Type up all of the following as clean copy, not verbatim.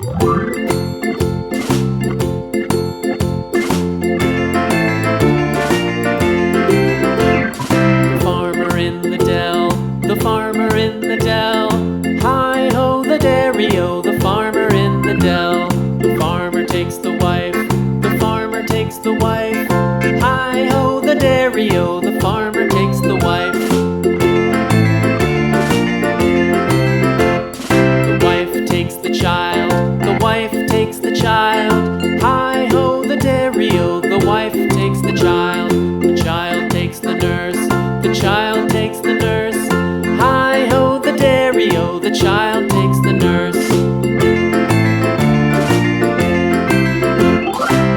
Farmer in the dell, the farmer in the dell. Hi-ho the dairy-o, the farmer in the dell. The farmer takes the wife, the farmer takes the wife. Hi-ho the dairy-o, the farmer takes the wife. The wife takes the child, the wife takes the child. Hi-ho the dairy-o, the wife takes the child. The child takes the nurse, the child takes the nurse. Hi-ho the dairy-o, the child takes the nurse.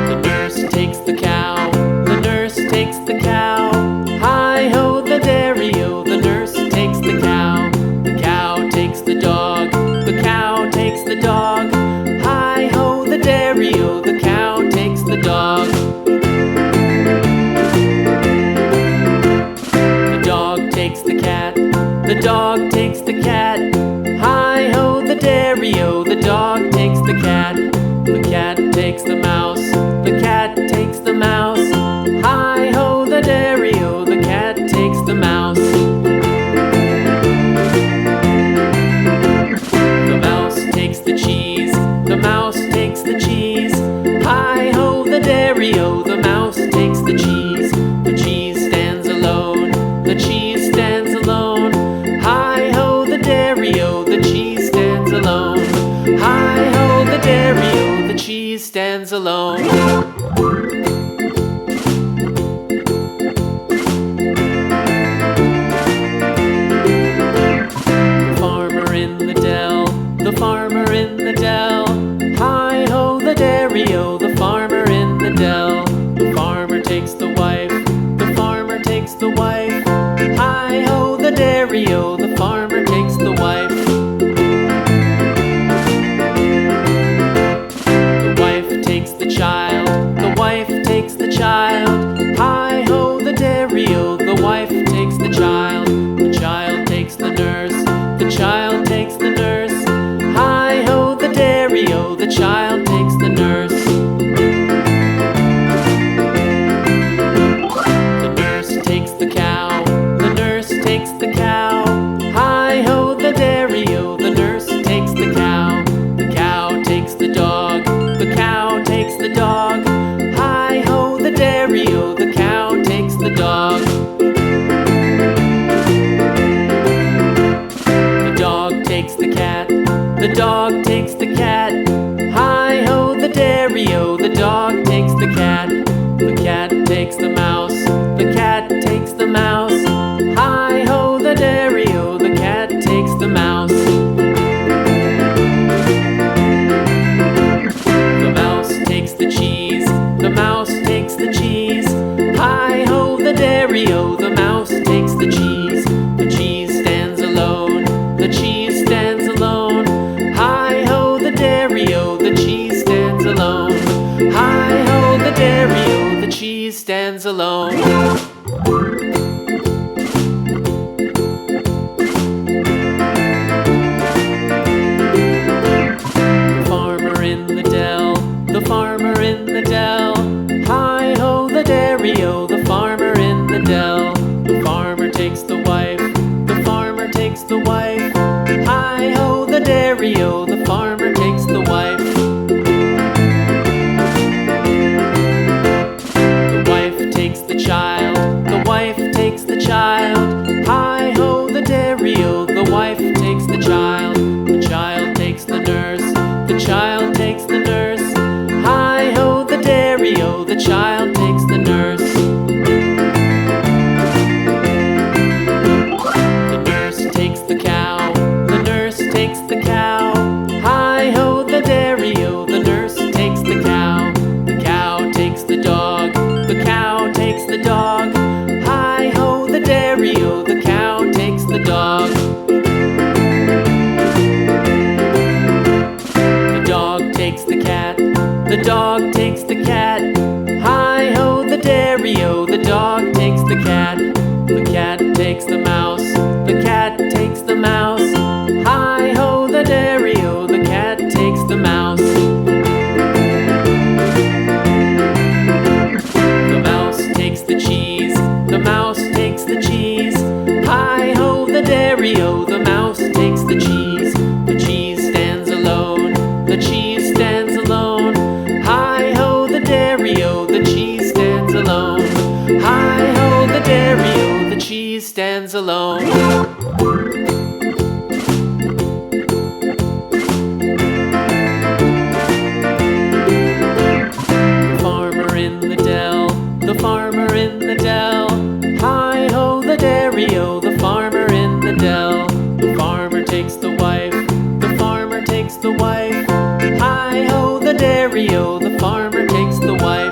The nurse takes the cow, the nurse takes the cow. Hi-ho the dairy-o, the nurse takes the cow. The cow takes the dog, the cow takes the dog. Hi-ho the dairy-o, the cow takes the dog. The dog takes the cat, the dog takes the cat. Hi-ho the dairy-o, the dog takes the cat. The cat takes the mouse, the cat takes the mouse. Hi-ho the dairy-o, the cat takes the mouse. The mouse takes the cheese, the mouse takes the cheese. Hi-ho the dairy-o, the mouse takes the cheese. The cheese stands alone, the cheese stands alone. Hi-ho the dairy-o, the cheese stands alone. Hi-ho the dairy-o, the cheese stands alone. The farmer in the dell, the farmer in the dell. Hi-ho the dairy-o, the farmer in the dell. The farmer takes the wife, the farmer takes the wife. Hi-ho the dairy-o, the farmer takes the wife. The wife takes the child, the wife takes the child. Hi-ho the dairy-o, the wife takes the child. The child takes the nurse, the child takes the nurse. Hi-ho the dairy-o, the child takes the nurse. The nurse takes the cow, the nurse takes the cow. Hi-ho the dairy-o, the nurse takes the cow. The cow takes the dog, the cow takes the dog. Hi-ho the dairy-o, the cow takes the dog. The dog takes the cat, the dog takes the cat. Hi-ho the dairy-o, the dog takes the cat. The cat takes the mouse, the cat takes the mouse. Hi-ho the dairy-o, the cat takes the mouse. The mouse takes the cheese, the mouse takes the cheese. Hi-ho the dairy-o, the mouse takes the cheese. The cheese stands alone, the cheese stands alone. Hi-ho the dairy-o, the cheese stands alone. Hi-ho the dairy-o, the cheese stands alone. The farmer in the dell, the farmer in the dell. Hi-ho the dairy-o, the farmer in the dell. The farmer takes the wife, the farmer takes the wife. Hi-ho the dairy-o, the farmer takes the wife. The wife takes the child, the wife takes the child. Hi-ho the dairy-o, the wife takes the child. The child takes the nurse, the child takes the nurse. Hi-ho the dairy-o, the child takes the nurse. The nurse takes the cow, the nurse takes the cow. Hi-ho the dairy-o, the nurse takes the cow. The cow takes the dog, the cow takes the dog. Hi-ho the dairy-o, the cow takes the dog. The dog takes the cat, the dog takes the cat. Hi-ho the dairy-o, the dog takes the cat. The cat takes the mouse, the cat takes the mouse. Hi-ho the dairy-o, the cat takes the mouse. wife. Hi-ho, the dairy-o, the farmer takes the wife.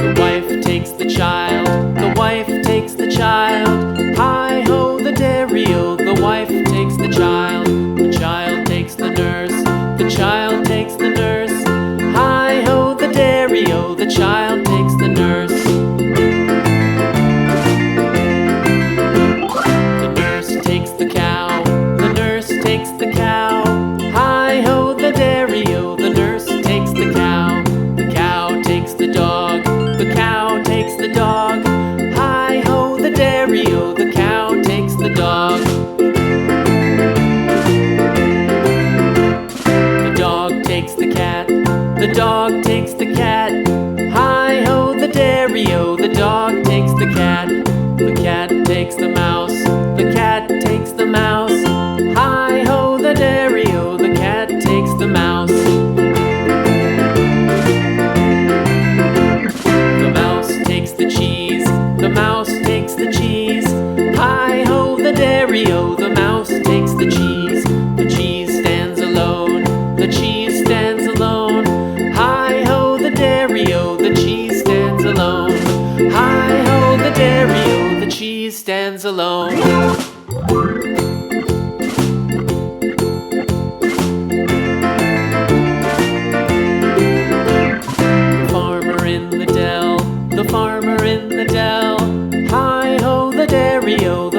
The wife takes the child, the wife takes the child. Hi-ho, the dairy-o, the wife takes the child. The child takes the nurse, the child takes the nurse. Hi-ho, the dairy-o, the child takes the nurse. The nurse takes the cow, the nurse takes the cow. Hi-ho, the dairy-o, the nurse takes the cow. The cow takes the dog, the cow takes the dog. Hi-ho, the dairy-o, the cow takes the dog. The dog takes the cat, the dog takes the cat. Hi-ho, the dairy-o, the dog takes the cat. The cat takes the mouse, the cat takes the mouse. Hi-ho, the dairy-o, the cat takes the mouse. The mouse takes the cheese, the mouse takes the cheese. Hi-ho, the dairy-o, the mouse takes the cheese. The cheese stands alone, the cheese stands alone. Hi-ho, the dairy-o, the cheese stands alone. Hi-ho, the dairy-o, the cheese stands alone. The farmer in the dell, the farmer in the dell. Hi-ho, the dairy-o,